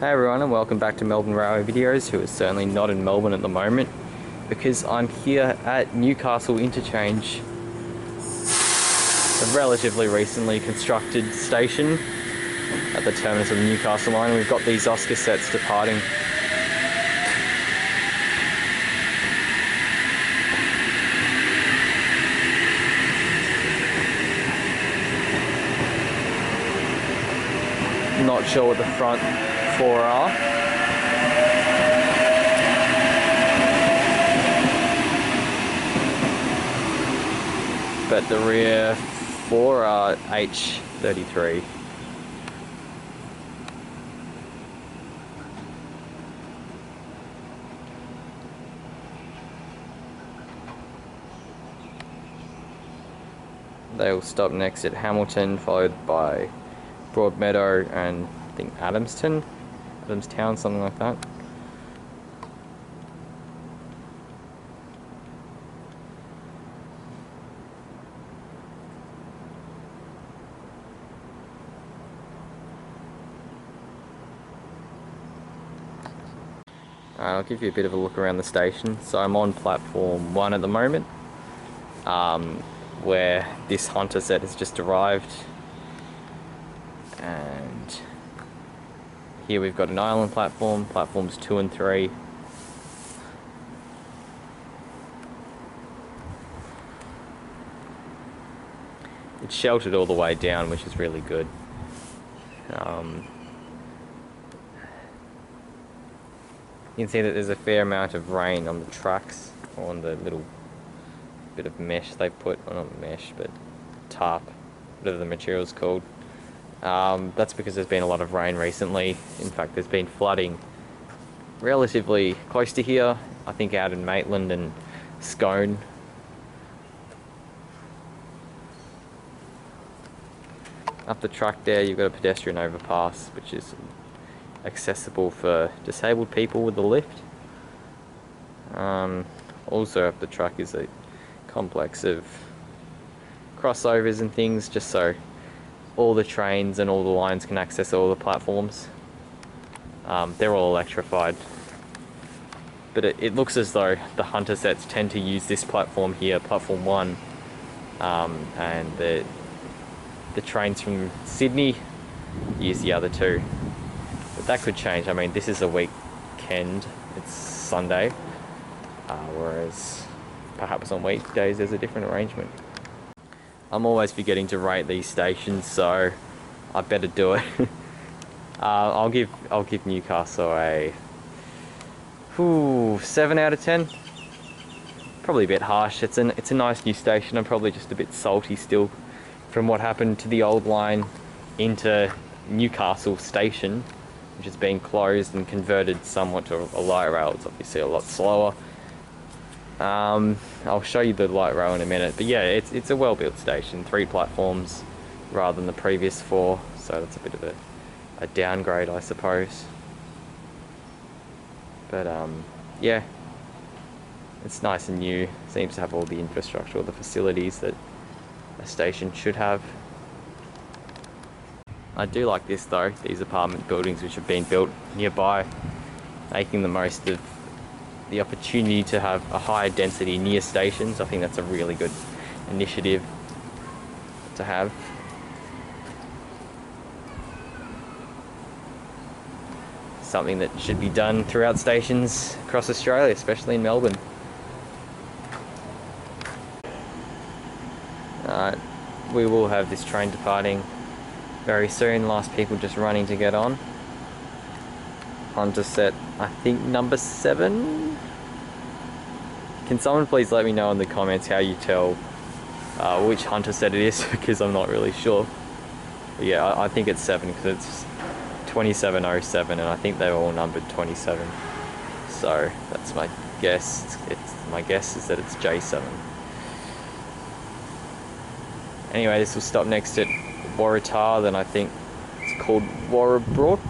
Hey everyone, and welcome back to Melbourne Railway videos, who is certainly not in Melbourne at the moment because I'm here at Newcastle Interchange, a relatively recently constructed station at the terminus of the Newcastle line. We've got these Oscar sets departing. Not sure what the front four are. But the rear four are H33. They will stop next at Hamilton, followed by Broadmeadow and I think Adamstown, something like that. I'll give you a bit of a look around the station. So I'm on platform 1 at the moment, where this Hunter set has just arrived. And here we've got an island platform, platforms 2 and 3. It's sheltered all the way down, which is really good. You can see that there's a fair amount of rain on the tracks, or on the little bit of mesh they put, well, not mesh, but tarp, whatever the material's called. That's because there's been a lot of rain recently. In fact, there's been flooding relatively close to here, I think out in Maitland and Scone. Up the track there you've got a pedestrian overpass, which is accessible for disabled people with the lift. Also up the track is a complex of crossovers and things, just so all the trains and all the lines can access all the platforms. They're all electrified, but it looks as though the Hunter sets tend to use this platform here, platform 1, and the trains from Sydney use the other two. But that could change. I mean, this is a weekend, it's Sunday, whereas perhaps on weekdays there's a different arrangement. I'm always forgetting to rate these stations, so I better do it. I'll give Newcastle a 7 out of 10. Probably a bit harsh. It's a nice new station. I'm probably just a bit salty still from what happened to the old line into Newcastle station, which has been closed and converted somewhat to a light rail. It's obviously a lot slower. I'll show you the light rail in a minute, but yeah, it's a well-built station, 3 platforms rather than the previous 4, so that's a bit of a downgrade, I suppose. But yeah, it's nice and new. Seems to have all the infrastructure, all the facilities that a station should have. I do like this though, these apartment buildings which have been built nearby, making the most of the opportunity to have a higher density near stations. I think that's a really good initiative to have. Something that should be done throughout stations across Australia, especially in Melbourne. We will have this train departing very soon. Last people just running to get on. Hunter set, I think number 7. Can someone please let me know in the comments how you tell which Hunter set it is, because I'm not really sure. But yeah, I think it's 7 because it's 2707 and I think they were all numbered 27. So that's my guess. My guess is that it's J7. Anyway, this will stop next at Waratah, then I think it's called Warrabrook.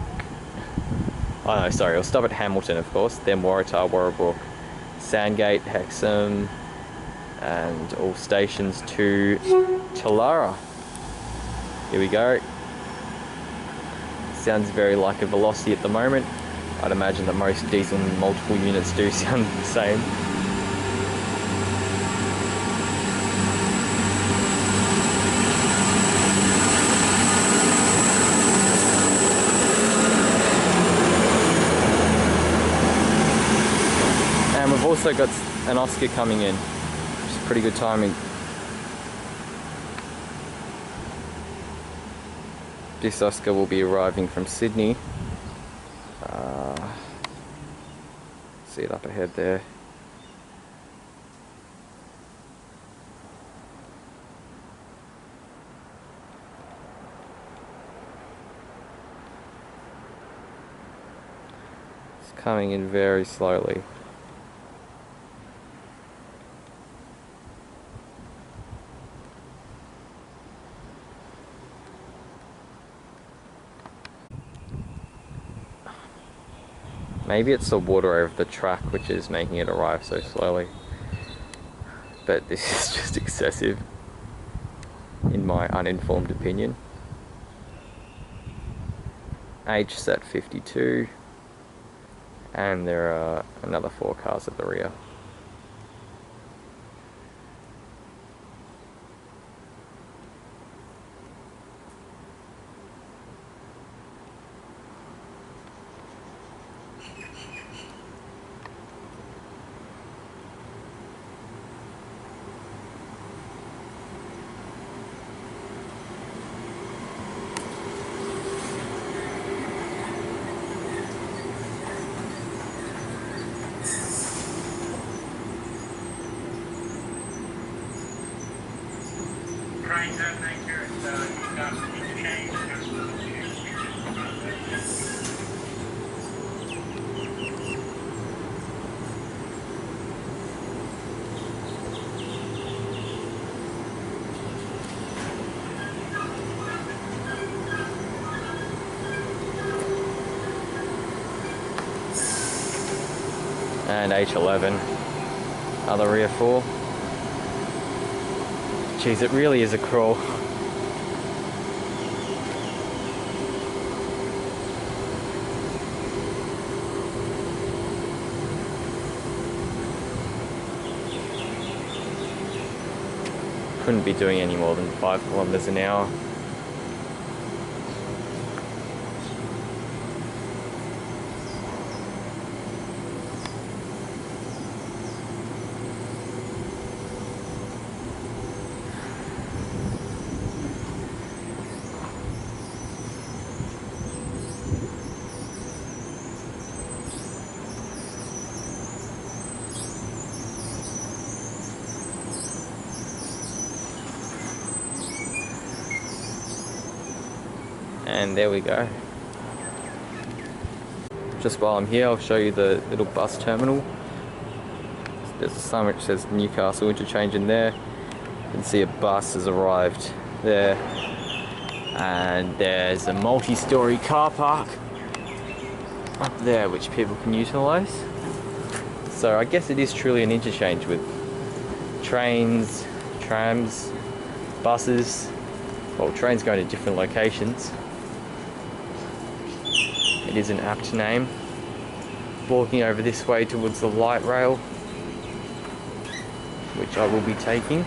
Oh no, sorry, it'll stop at Hamilton, of course, then Waratah, Warrabrook, Sandgate, Hexham, and all stations to Tullara. Here we go. Sounds very like a velocity at the moment. I'd imagine that most diesel multiple units do sound the same. And we've also got an Oscar coming in, which is pretty good timing. This Oscar will be arriving from Sydney. See it up ahead there. It's coming in very slowly. Maybe it's the water over the track which is making it arrive so slowly. But this is just excessive, in my uninformed opinion. H set 52, and there are another 4 cars at the rear. Trains out nature at Newcastle Interchange. And H11, other rear 4. Geez, it really is a crawl. Couldn't be doing any more than 5 kilometers an hour. And there we go. Just while I'm here, I'll show you the little bus terminal. There's a sign which says Newcastle Interchange in there. You can see a bus has arrived there. And there's a multi-storey car park up there which people can utilise. So I guess it is truly an interchange with trains, trams, buses. Well, trains going to different locations. It is an apt name. Walking over this way towards the light rail, which I will be taking. You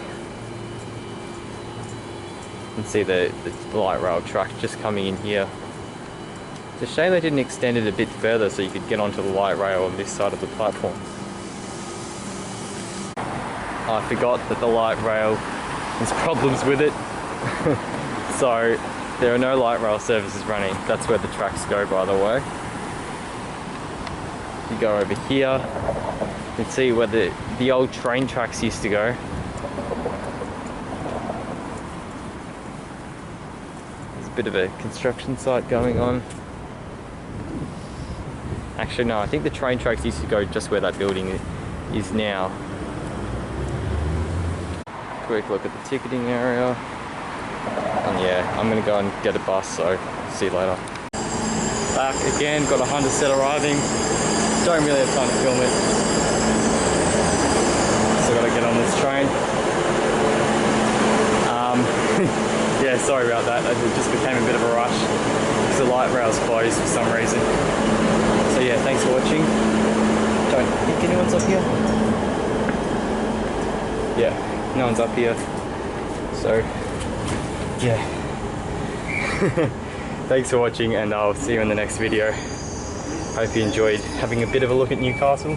can see the light rail track just coming in here. It's a shame they didn't extend it a bit further so you could get onto the light rail on this side of the platform. I forgot that the light rail has problems with it. So there are no light rail services running. That's where the tracks go, by the way. If you go over here, you can see where the old train tracks used to go. There's a bit of a construction site going on. Actually, no, I think the train tracks used to go just where that building is now. Quick look at the ticketing area. And yeah, I'm gonna go and get a bus, so see you later. Back again, got a Honda set arriving. Don't really have time to film it. Still gotta get on this train. Yeah, sorry about that. It just became a bit of a rush because the light rail's closed for some reason. So yeah, thanks for watching. Don't think anyone's up here. Yeah, no one's up here. So yeah. Thanks for watching, and I'll see you in the next video. Hope you enjoyed having a bit of a look at Newcastle.